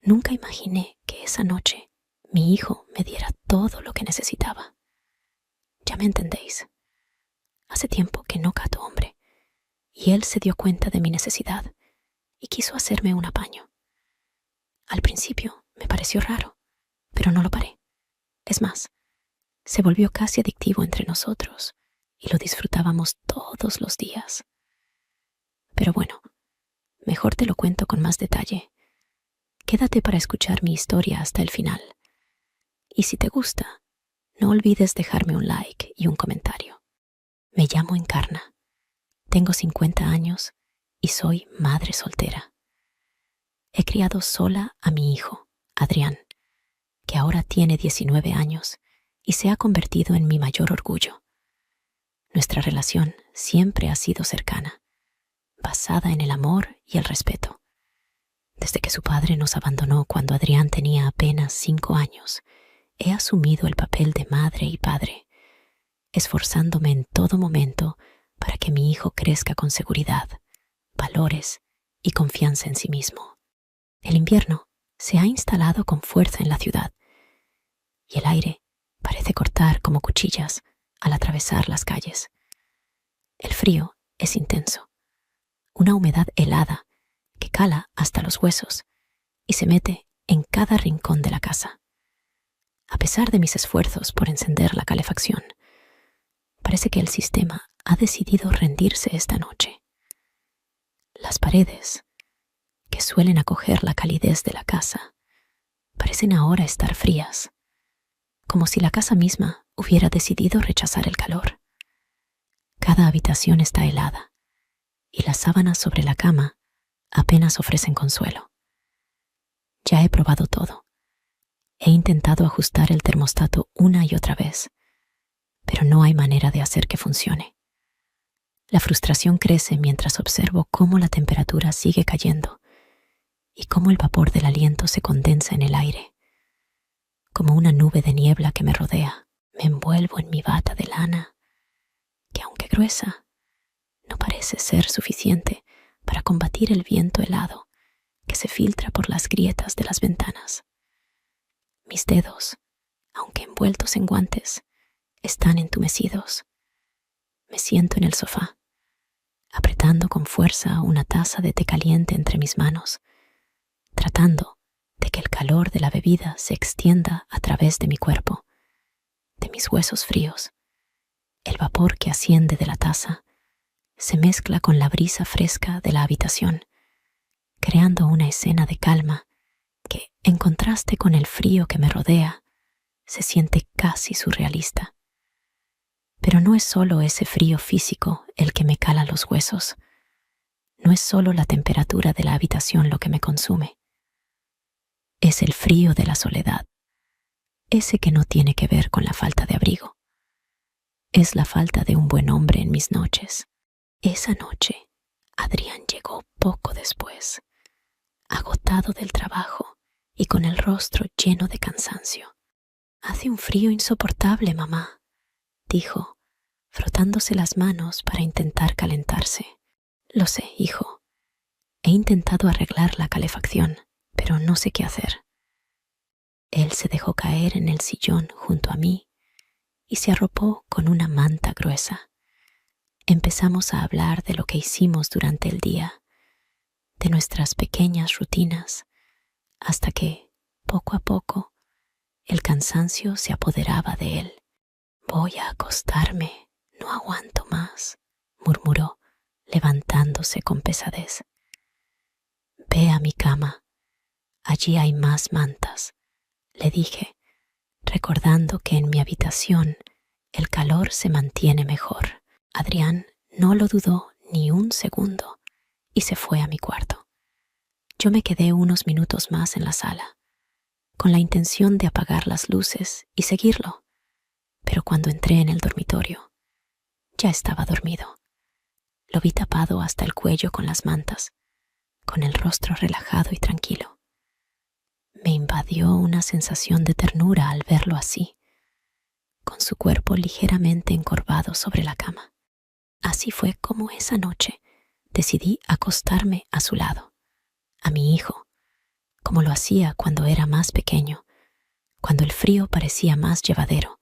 Nunca imaginé que esa noche mi hijo me diera todo lo que necesitaba. Ya me entendéis. Hace tiempo que no cato hombre, y él se dio cuenta de mi necesidad y quiso hacerme un apaño. Al principio me pareció raro, pero no lo paré. Es más, se volvió casi adictivo entre nosotros y lo disfrutábamos todos los días. Pero bueno, mejor te lo cuento con más detalle. Quédate para escuchar mi historia hasta el final. Y si te gusta, no olvides dejarme un like y un comentario. Me llamo Encarna, tengo 50 años y soy madre soltera. He criado sola a mi hijo, Adrián, que ahora tiene 19 años y se ha convertido en mi mayor orgullo. Nuestra relación siempre ha sido cercana, basada en el amor y el respeto. Desde que su padre nos abandonó cuando Adrián tenía apenas 5 años, he asumido el papel de madre y padre, esforzándome en todo momento para que mi hijo crezca con seguridad, valores y confianza en sí mismo. El invierno se ha instalado con fuerza en la ciudad y el aire parece cortar como cuchillas al atravesar las calles. El frío es intenso, una humedad helada que cala hasta los huesos y se mete en cada rincón de la casa. A pesar de mis esfuerzos por encender la calefacción, parece que el sistema ha decidido rendirse esta noche. Las paredes, que suelen acoger la calidez de la casa, parecen ahora estar frías, como si la casa misma hubiera decidido rechazar el calor. Cada habitación está helada y las sábanas sobre la cama apenas ofrecen consuelo. Ya he probado todo. He intentado ajustar el termostato una y otra vez, pero no hay manera de hacer que funcione. La frustración crece mientras observo cómo la temperatura sigue cayendo y cómo el vapor del aliento se condensa en el aire. Como una nube de niebla que me rodea, me envuelvo en mi bata de lana, que aunque gruesa, no parece ser suficiente para combatir el viento helado que se filtra por las grietas de las ventanas. Mis dedos, aunque envueltos en guantes, están entumecidos. Me siento en el sofá, apretando con fuerza una taza de té caliente entre mis manos, tratando de que el calor de la bebida se extienda a través de mi cuerpo, de mis huesos fríos. El vapor que asciende de la taza se mezcla con la brisa fresca de la habitación, creando una escena de calma que, en contraste con el frío que me rodea, se siente casi surrealista. Pero no es solo ese frío físico el que me cala los huesos. No es solo la temperatura de la habitación lo que me consume. Es el frío de la soledad, ese que no tiene que ver con la falta de abrigo. Es la falta de un buen hombre en mis noches. Esa noche, Adrián llegó poco después, agotado del trabajo y con el rostro lleno de cansancio. «Hace un frío insoportable, mamá», dijo, frotándose las manos para intentar calentarse. «Lo sé, hijo. He intentado arreglar la calefacción, pero no sé qué hacer». Él se dejó caer en el sillón junto a mí y se arropó con una manta gruesa. Empezamos a hablar de lo que hicimos durante el día, de nuestras pequeñas rutinas, hasta que, poco a poco, el cansancio se apoderaba de él. «Voy a acostarme, no aguanto más», murmuró, levantándose con pesadez. «Ve a mi cama, allí hay más mantas», le dije, recordando que en mi habitación el calor se mantiene mejor. Adrián no lo dudó ni un segundo y se fue a mi cuarto. Yo me quedé unos minutos más en la sala, con la intención de apagar las luces y seguirlo, pero cuando entré en el dormitorio, ya estaba dormido. Lo vi tapado hasta el cuello con las mantas, con el rostro relajado y tranquilo. Me invadió una sensación de ternura al verlo así, con su cuerpo ligeramente encorvado sobre la cama. Así fue como esa noche decidí acostarme a su lado, a mi hijo, como lo hacía cuando era más pequeño, cuando el frío parecía más llevadero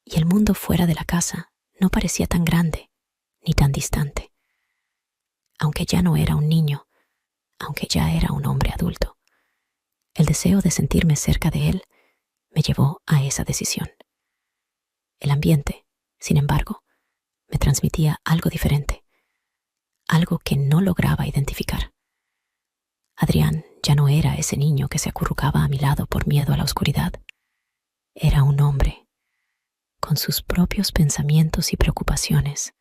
y el mundo fuera de la casa no parecía tan grande ni tan distante. Aunque ya no era un niño, aunque ya era un hombre adulto, el deseo de sentirme cerca de él me llevó a esa decisión. El ambiente, sin embargo, me transmitía algo diferente, algo que no lograba identificar. Adrián ya no era ese niño que se acurrucaba a mi lado por miedo a la oscuridad. Era un hombre, con sus propios pensamientos y preocupaciones,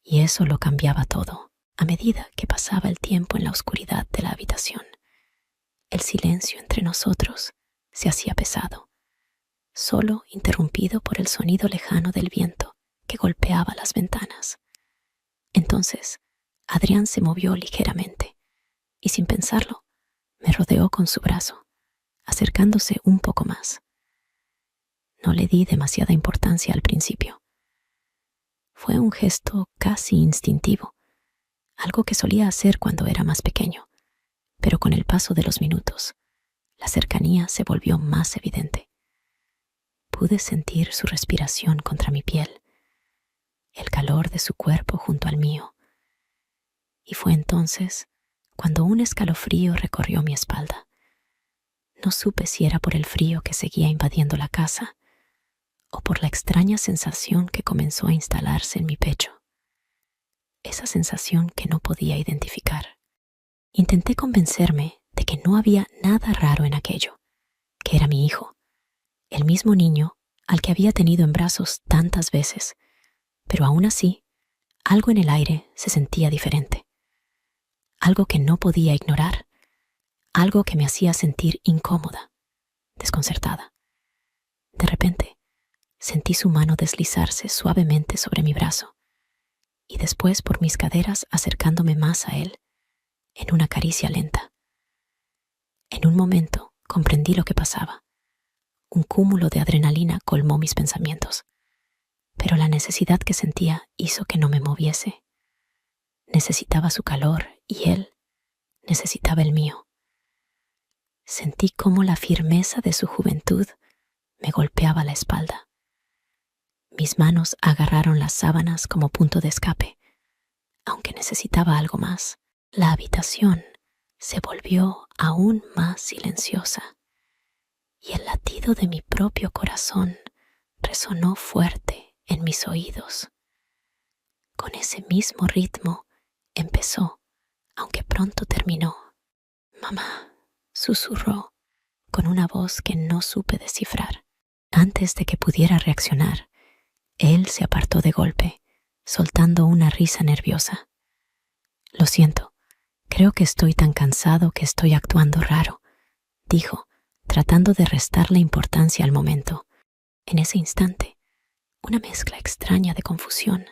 y eso lo cambiaba todo. A medida que pasaba el tiempo en la oscuridad de la habitación, el silencio entre nosotros se hacía pesado, solo interrumpido por el sonido lejano del viento que golpeaba las ventanas. Entonces, Adrián se movió ligeramente y, sin pensarlo, me rodeó con su brazo, acercándose un poco más. No le di demasiada importancia al principio. Fue un gesto casi instintivo, algo que solía hacer cuando era más pequeño, pero con el paso de los minutos, la cercanía se volvió más evidente. Pude sentir su respiración contra mi piel, el calor de su cuerpo junto al mío, y fue entonces cuando un escalofrío recorrió mi espalda. No supe si era por el frío que seguía invadiendo la casa o por la extraña sensación que comenzó a instalarse en mi pecho. Esa sensación que no podía identificar. Intenté convencerme de que no había nada raro en aquello, que era mi hijo, el mismo niño al que había tenido en brazos tantas veces, pero aún así, algo en el aire se sentía diferente. Algo que no podía ignorar, algo que me hacía sentir incómoda, desconcertada. De repente, sentí su mano deslizarse suavemente sobre mi brazo y después por mis caderas acercándome más a él, en una caricia lenta. En un momento comprendí lo que pasaba. Un cúmulo de adrenalina colmó mis pensamientos, pero la necesidad que sentía hizo que no me moviese. Necesitaba su calor y él necesitaba el mío. Sentí cómo la firmeza de su juventud me golpeaba la espalda. Mis manos agarraron las sábanas como punto de escape, aunque necesitaba algo más. La habitación se volvió aún más silenciosa y el latido de mi propio corazón resonó fuerte en mis oídos. Con ese mismo ritmo empezó, aunque pronto terminó. «Mamá», susurró con una voz que no supe descifrar. Antes de que pudiera reaccionar, él se apartó de golpe, soltando una risa nerviosa. «Lo siento, creo que estoy tan cansado que estoy actuando raro», dijo, tratando de restarle importancia al momento. En ese instante, una mezcla extraña de confusión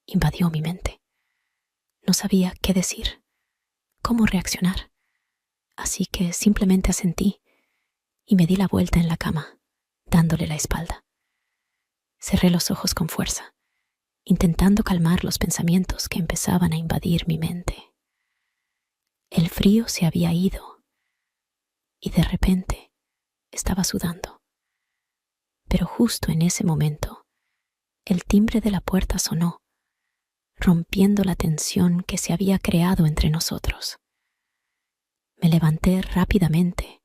invadió mi mente. No sabía qué decir, cómo reaccionar, así que simplemente asentí y me di la vuelta en la cama, dándole la espalda. Cerré los ojos con fuerza, intentando calmar los pensamientos que empezaban a invadir mi mente. El frío se había ido y de repente estaba sudando. Pero justo en ese momento, el timbre de la puerta sonó, rompiendo la tensión que se había creado entre nosotros. Me levanté rápidamente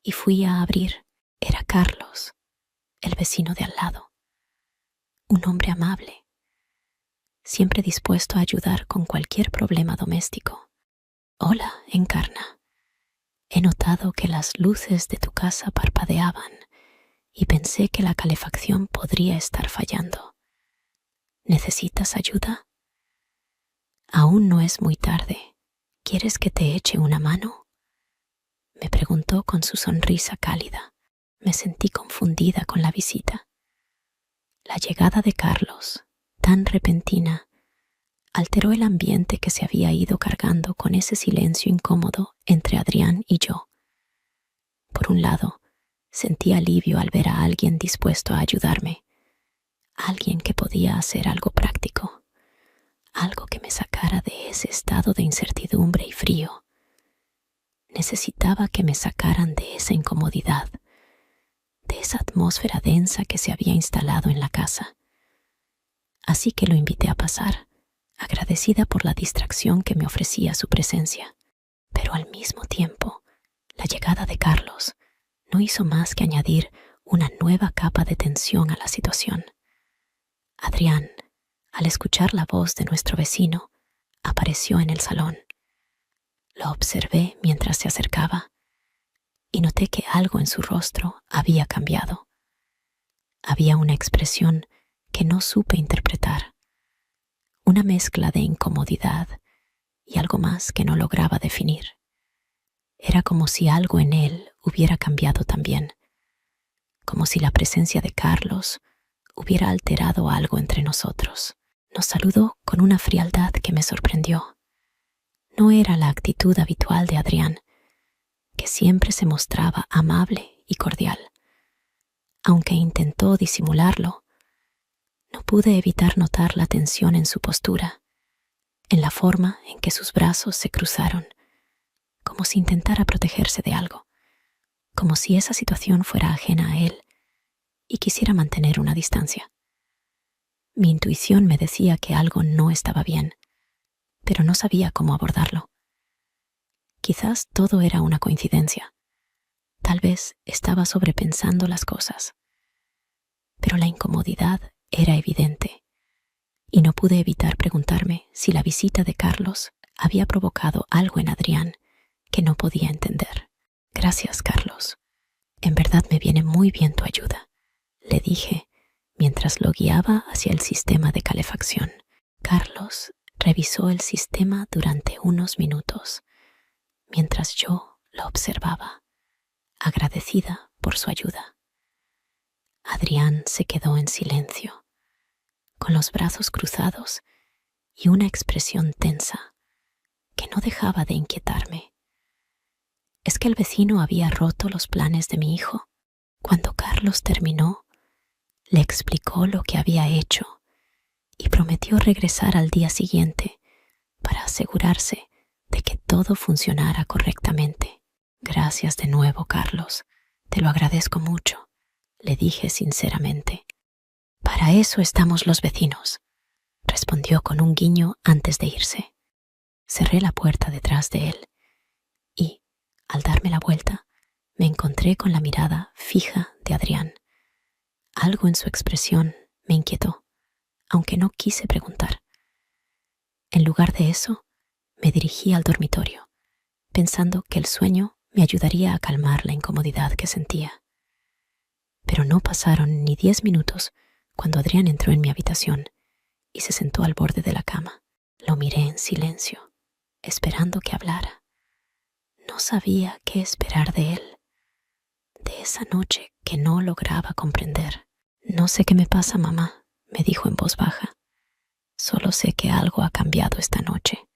y fui a abrir. Era Carlos, el vecino de al lado. Un hombre amable, siempre dispuesto a ayudar con cualquier problema doméstico. «Hola, Encarna. He notado que las luces de tu casa parpadeaban y pensé que la calefacción podría estar fallando. ¿Necesitas ayuda? Aún no es muy tarde. ¿Quieres que te eche una mano?», me preguntó con su sonrisa cálida. Me sentí confundida con la visita. La llegada de Carlos, tan repentina, alteró el ambiente que se había ido cargando con ese silencio incómodo entre Adrián y yo. Por un lado, sentí alivio al ver a alguien dispuesto a ayudarme, alguien que podía hacer algo práctico, algo que me sacara de ese estado de incertidumbre y frío. Necesitaba que me sacaran de esa incomodidad, de esa atmósfera densa que se había instalado en la casa. Así que lo invité a pasar, agradecida por la distracción que me ofrecía su presencia. Pero al mismo tiempo, la llegada de Carlos no hizo más que añadir una nueva capa de tensión a la situación. Adrián, al escuchar la voz de nuestro vecino, apareció en el salón. Lo observé mientras se acercaba y noté que algo en su rostro había cambiado. Había una expresión que no supe interpretar, una mezcla de incomodidad y algo más que no lograba definir. Era como si algo en él hubiera cambiado también, como si la presencia de Carlos hubiera alterado algo entre nosotros. Nos saludó con una frialdad que me sorprendió. No era la actitud habitual de Adrián, que siempre se mostraba amable y cordial. Aunque intentó disimularlo, no pude evitar notar la tensión en su postura, en la forma en que sus brazos se cruzaron, como si intentara protegerse de algo, como si esa situación fuera ajena a él y quisiera mantener una distancia. Mi intuición me decía que algo no estaba bien, pero no sabía cómo abordarlo. Quizás todo era una coincidencia. Tal vez estaba sobrepensando las cosas. Pero la incomodidad era evidente, y no pude evitar preguntarme si la visita de Carlos había provocado algo en Adrián que no podía entender. Gracias, Carlos. En verdad me viene muy bien tu ayuda, le dije mientras lo guiaba hacia el sistema de calefacción. Carlos revisó el sistema durante unos minutos, mientras yo lo observaba, agradecida por su ayuda. Adrián se quedó en silencio, con los brazos cruzados y una expresión tensa que no dejaba de inquietarme. ¿Es que el vecino había roto los planes de mi hijo? Cuando Carlos terminó, le explicó lo que había hecho y prometió regresar al día siguiente para asegurarse de que todo funcionara correctamente. Gracias de nuevo, Carlos. Te lo agradezco mucho, le dije sinceramente. Para eso estamos los vecinos, respondió con un guiño antes de irse. Cerré la puerta detrás de él y, al darme la vuelta, me encontré con la mirada fija de Adrián. Algo en su expresión me inquietó, aunque no quise preguntar. En lugar de eso, me dirigí al dormitorio, pensando que el sueño me ayudaría a calmar la incomodidad que sentía. Pero no pasaron ni 10 minutos cuando Adrián entró en mi habitación y se sentó al borde de la cama. Lo miré en silencio, esperando que hablara. No sabía qué esperar de él, de esa noche que no lograba comprender. No sé qué me pasa, mamá, me dijo en voz baja. Solo sé que algo ha cambiado esta noche.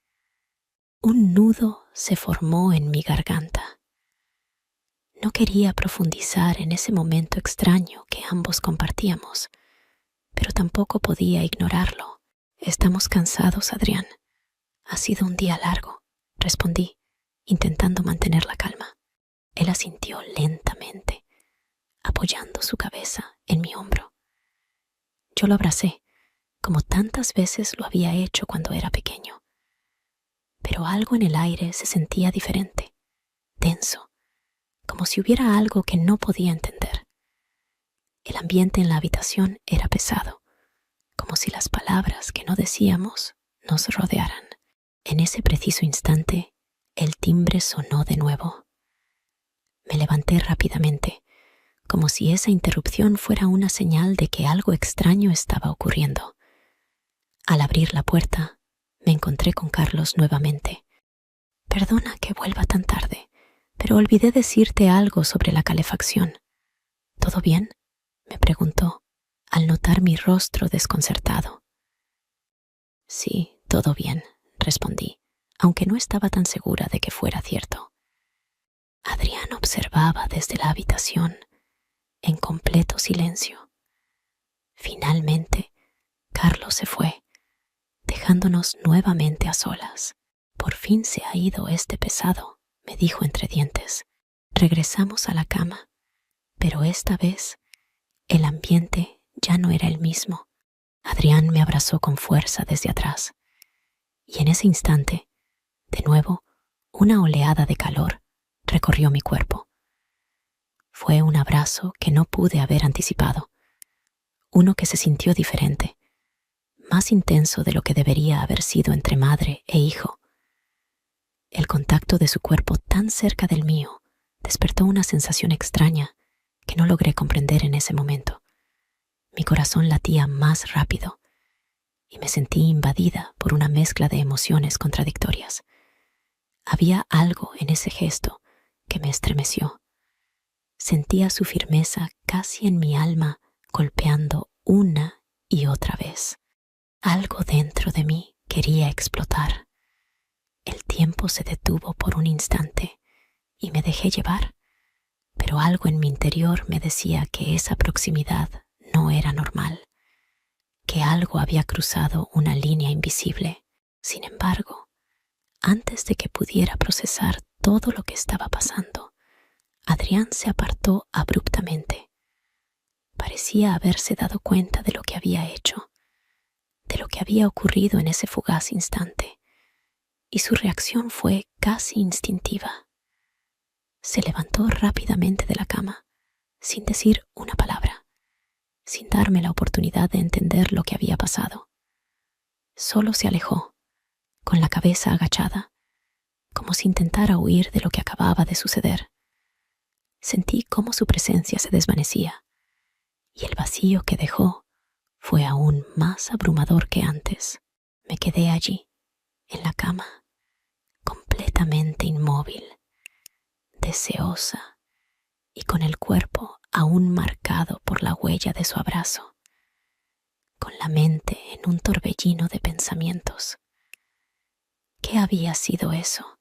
Un nudo se formó en mi garganta. No quería profundizar en ese momento extraño que ambos compartíamos, pero tampoco podía ignorarlo. Estamos cansados, Adrián. Ha sido un día largo, respondí, intentando mantener la calma. Él asintió lentamente, apoyando su cabeza en mi hombro. Yo lo abracé, como tantas veces lo había hecho cuando era pequeño. Pero algo en el aire se sentía diferente, tenso, como si hubiera algo que no podía entender. El ambiente en la habitación era pesado, como si las palabras que no decíamos nos rodearan. En ese preciso instante, el timbre sonó de nuevo. Me levanté rápidamente, como si esa interrupción fuera una señal de que algo extraño estaba ocurriendo. Al abrir la puerta, me encontré con Carlos nuevamente. Perdona que vuelva tan tarde, pero olvidé decirte algo sobre la calefacción. ¿Todo bien?, me preguntó, al notar mi rostro desconcertado. Sí, todo bien, respondí, aunque no estaba tan segura de que fuera cierto. Adrián observaba desde la habitación, en completo silencio. Finalmente, Carlos se fue, dejándonos nuevamente a solas. Por fin se ha ido este pesado, me dijo entre dientes. Regresamos a la cama, pero esta vez el ambiente ya no era el mismo. Adrián me abrazó con fuerza desde atrás, y en ese instante, de nuevo, una oleada de calor recorrió mi cuerpo. Fue un abrazo que no pude haber anticipado, uno que se sintió diferente, más intenso de lo que debería haber sido entre madre e hijo. El contacto de su cuerpo tan cerca del mío despertó una sensación extraña que no logré comprender en ese momento. Mi corazón latía más rápido y me sentí invadida por una mezcla de emociones contradictorias. Había algo en ese gesto que me estremeció. Sentía su firmeza casi en mi alma, golpeando una y otra vez. Algo dentro de mí quería explotar. El tiempo se detuvo por un instante y me dejé llevar, pero algo en mi interior me decía que esa proximidad no era normal, que algo había cruzado una línea invisible. Sin embargo, antes de que pudiera procesar todo lo que estaba pasando, Adrián se apartó abruptamente. Parecía haberse dado cuenta de lo que había hecho, de lo que había ocurrido en ese fugaz instante, y su reacción fue casi instintiva. Se levantó rápidamente de la cama, sin decir una palabra, sin darme la oportunidad de entender lo que había pasado. Solo se alejó, con la cabeza agachada, como si intentara huir de lo que acababa de suceder. Sentí cómo su presencia se desvanecía, y el vacío que dejó fue aún más abrumador que antes. Me quedé allí, en la cama, completamente inmóvil, deseosa y con el cuerpo aún marcado por la huella de su abrazo, con la mente en un torbellino de pensamientos. ¿Qué había sido eso?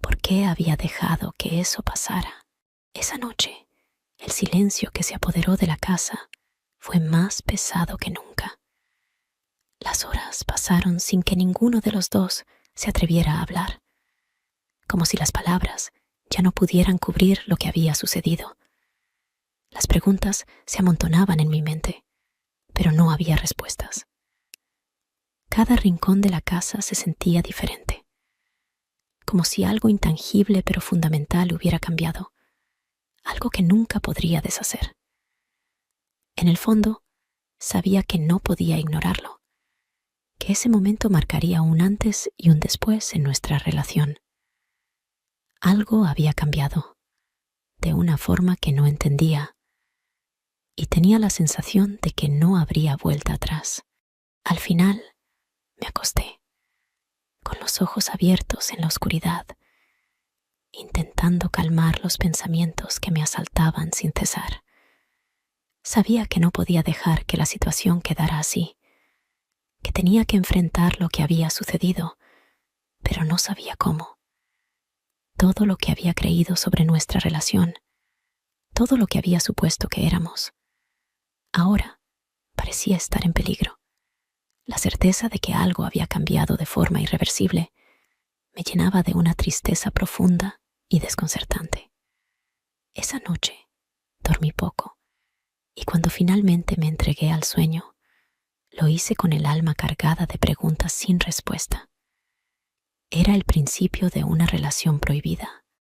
¿Por qué había dejado que eso pasara? Esa noche, el silencio que se apoderó de la casa fue más pesado que nunca. Las horas pasaron sin que ninguno de los dos se atreviera a hablar, como si las palabras ya no pudieran cubrir lo que había sucedido. Las preguntas se amontonaban en mi mente, pero no había respuestas. Cada rincón de la casa se sentía diferente, como si algo intangible pero fundamental hubiera cambiado, algo que nunca podría deshacer. En el fondo, sabía que no podía ignorarlo, que ese momento marcaría un antes y un después en nuestra relación. Algo había cambiado, de una forma que no entendía, y tenía la sensación de que no habría vuelta atrás. Al final, me acosté, con los ojos abiertos en la oscuridad, intentando calmar los pensamientos que me asaltaban sin cesar. Sabía que no podía dejar que la situación quedara así, que tenía que enfrentar lo que había sucedido, pero no sabía cómo. Todo lo que había creído sobre nuestra relación, todo lo que había supuesto que éramos, ahora parecía estar en peligro. La certeza de que algo había cambiado de forma irreversible me llenaba de una tristeza profunda y desconcertante. Esa noche dormí poco, y cuando finalmente me entregué al sueño, lo hice con el alma cargada de preguntas sin respuesta. Era el principio de una relación prohibida,